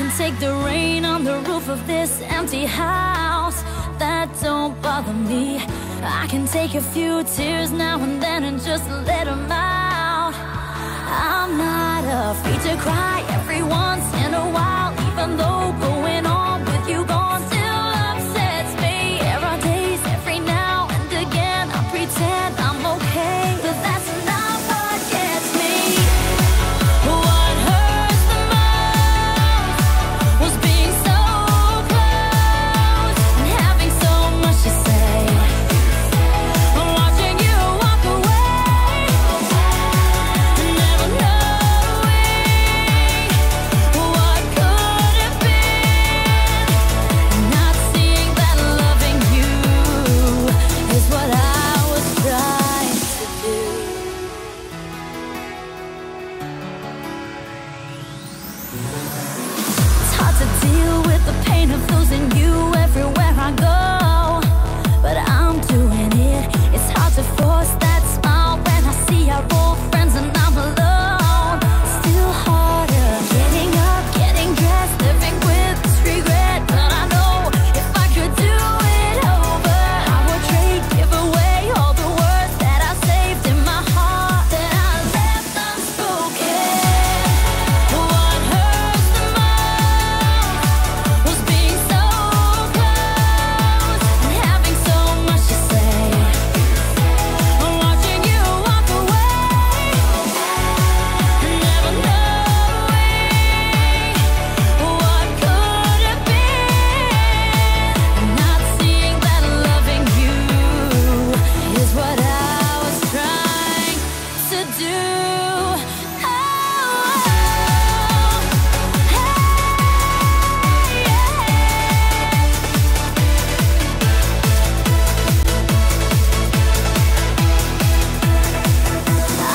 can take the rain on the roof of this empty house. That don't bother me. I can take a few tears now and then and just let them out. I'm not afraid to cry every once in a while, even though going on with you gone still upsets me. There are days every now and again I pretend I'm okay, but that's not what gets me. What hurts the most was being so close and having so much to say. Watching you walk away, never knowing what could have been. Not seeing that loving you is what I was trying to do. It's hard to deal with the pain of losing you everywhere I go, but I'm doing it. It's hard to force that smile when I see our old friends and I'm alone. Still harder getting up, getting dressed, living with this regret. But I know if I could do it over, I would trade, give away all the words that I saved in my heart, that I left unspoken. What hurts the most was being so close and having so much to say. Watching you walk away, never knowing what could have been. Not seeing that loving you is what I was trying to do.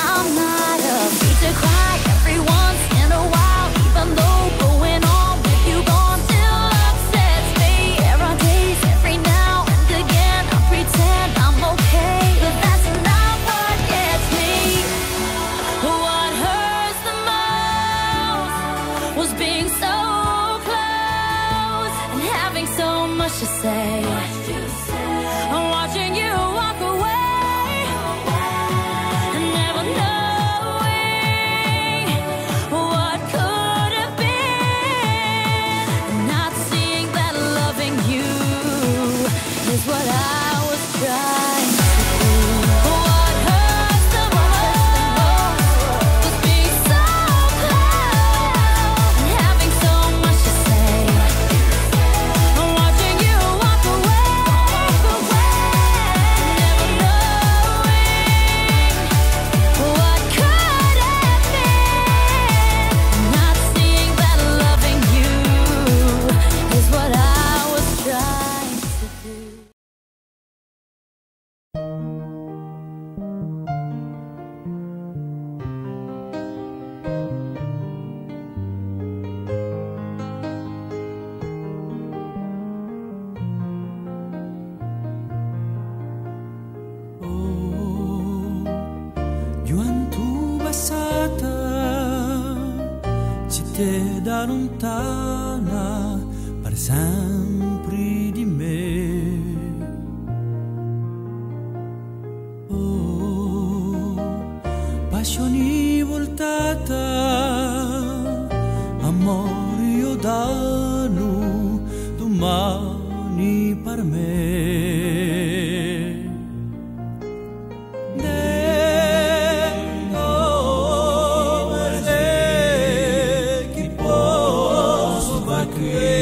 I'm not afraid to cry every once in a while, even though going on with you gone still upsets me. There are days every now and again I pretend I'm okay, but that's not what gets me. What hurts the most was being so close and having so much to say. Watching you walk away, never knowing what could have been. Not seeing that loving you is what I was trying to do. What hurts the most was being so close and having so much to say. Watching you walk away, never knowing what could have been. Not seeing that loving you is what I was trying to do. Gioventù passata, città da lontana, per sempre di me. Passioni voltata, amore io danno domani per me. Chi posso far credere